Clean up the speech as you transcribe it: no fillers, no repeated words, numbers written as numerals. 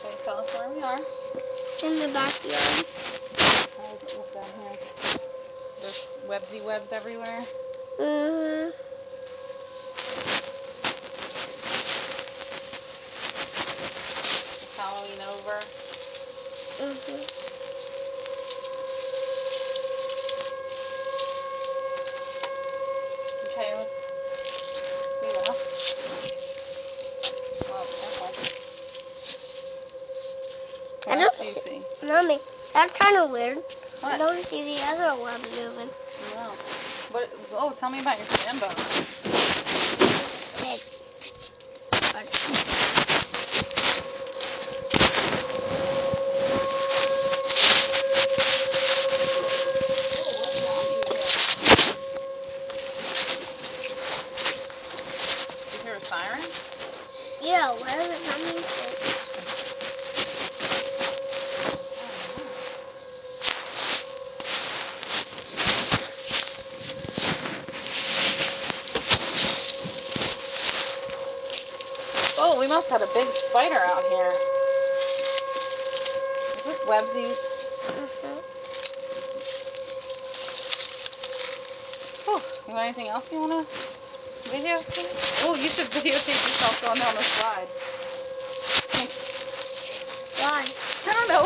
Can you tell us where we are? In the backyard. How does it look down here? There's websy webs everywhere. Mm-hmm. It's Halloween over. Mm-hmm. Okay, let's see what else. Oh, careful. What else do you see? Mommy, that's kind of weird. What? I don't see the other web moving. No. What? Oh, tell me about your stand boat. Dead. Did you hear a siren? Yeah, where is it coming from? Oh, we must have had a big spider out here. Is this websies? Mm-hmm. Oh, is there anything else you want to videotape? Oh, you should videotape yourself going down the slide. Why? I don't know.